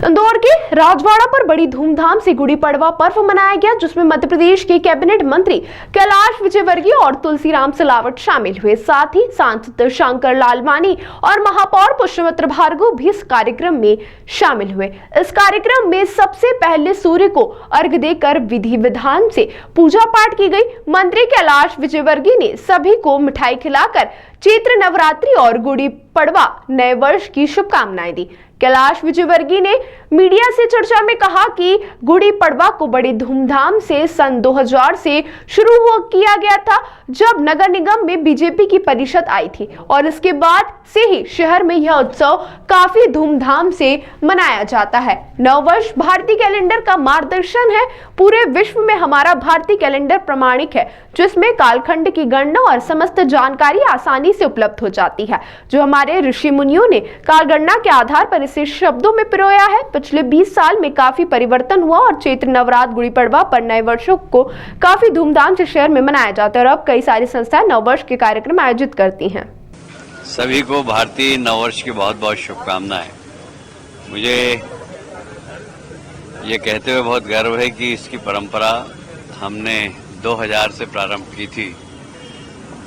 इंदौर के राजवाड़ा पर बड़ी धूमधाम से गुड़ी पड़वा पर्व मनाया गया, जिसमें मध्य प्रदेश के कैबिनेट मंत्री कैलाश विजयवर्गीय और तुलसीराम सिलावट शामिल हुए। साथ ही सांसद शंकर लालवानी और महापौर पुष्पमित्र भार्गव भी इस कार्यक्रम में शामिल हुए। इस कार्यक्रम में सबसे पहले सूर्य को अर्घ्य देकर विधि विधान से पूजा पाठ की गई। मंत्री कैलाश विजयवर्गीय ने सभी को मिठाई खिलाकर चैत्र नवरात्रि और गुड़ी पड़वा नए वर्ष की शुभकामनाएं दी। कैलाश विजयवर्गीय ने मीडिया से चर्चा में कहा कि गुड़ी पड़वा को बड़ी धूमधाम से सन 2000 से शुरू किया गया था, जब नगर निगम में बीजेपी की परिषद आई थी, और इसके बाद से ही शहर में यह उत्सव काफी धूमधाम से मनाया जाता है। नववर्ष भारतीय कैलेंडर का मार्गदर्शन है। पूरे विश्व में हमारा भारतीय कैलेंडर प्रमाणिक है, जिसमें कालखंड की गणना और समस्त जानकारी आसानी से उपलब्ध हो जाती है, जो हमारे ऋषि मुनियों ने कालगणना के आधार पर इसे शब्दों में पिरोया है। पिछले 20 साल में काफी परिवर्तन हुआ और चैत्र नवरात्र गुड़ी पड़वा पर नए वर्षों को काफी धूमधाम से शहर में मनाया जाता है और अब कई सारी संस्थाएं नववर्ष के कार्यक्रम आयोजित करती हैं। सभी को भारतीय नववर्ष की बहुत बहुत शुभकामनाएं। मुझे ये कहते हुए बहुत गर्व है कि इसकी परंपरा हमने 2000 से प्रारंभ की थी,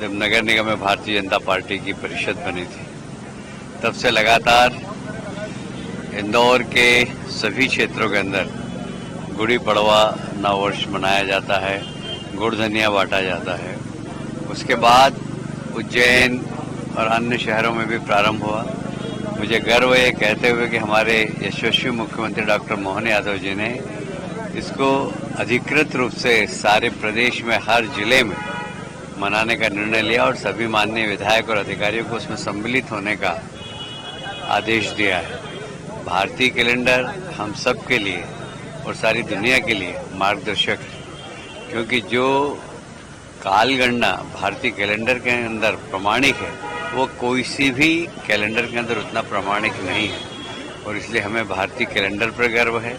जब नगर निगम में भारतीय जनता पार्टी की परिषद बनी थी। तब से लगातार इंदौर के सभी क्षेत्रों के अंदर गुड़ी पड़वा नववर्ष मनाया जाता है, गुड़ धनिया बांटा जाता है। उसके बाद उज्जैन और अन्य शहरों में भी प्रारंभ हुआ। मुझे गर्व है कहते हुए कि हमारे यशस्वी मुख्यमंत्री डॉक्टर मोहन यादव जी ने इसको अधिकृत रूप से सारे प्रदेश में हर जिले में मनाने का निर्णय लिया और सभी माननीय विधायक और अधिकारियों को उसमें सम्मिलित होने का आदेश दिया है। भारतीय कैलेंडर हम सब के लिए और सारी दुनिया के लिए मार्गदर्शक है, क्योंकि जो कालगणना भारतीय कैलेंडर के अंदर प्रमाणिक है, वो कोई सी भी कैलेंडर के अंदर उतना प्रमाणिक नहीं है। और इसलिए हमें भारतीय कैलेंडर पर गर्व है,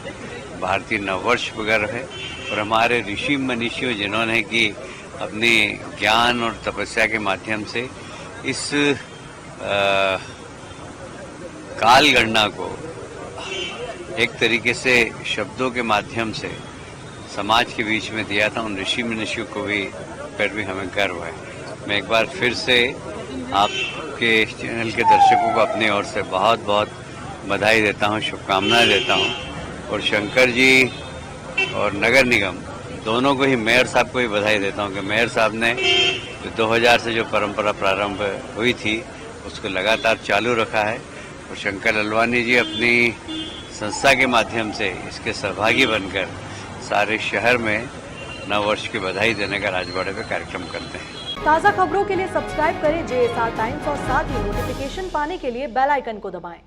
भारतीय नववर्ष पर गर्व है। और हमारे ऋषि मनीषियों जिन्होंने कि अपने ज्ञान और तपस्या के माध्यम से इस काल गणना को एक तरीके से शब्दों के माध्यम से समाज के बीच में दिया था, उन ऋषि मनीषियों को भी पर भी हमें गर्व है। मैं एक बार फिर से आपके चैनल के दर्शकों को अपनी ओर से बहुत बहुत बधाई देता हूं, शुभकामनाएं देता हूं। और शंकर जी और नगर निगम दोनों को ही, मेयर साहब को ही बधाई देता हूं कि मेयर साहब ने 2000 से जो परंपरा प्रारंभ हुई थी उसको लगातार चालू रखा है। और शंकर लालवानी जी अपनी संस्था के माध्यम से इसके सहभागी बनकर सारे शहर में नववर्ष की बधाई देने का राजवाड़े पे कार्यक्रम करते हैं। ताज़ा खबरों के लिए सब्सक्राइब करें JSR टाइम्स और साथ ही नोटिफिकेशन पाने के लिए बेल आइकन को दबाएं।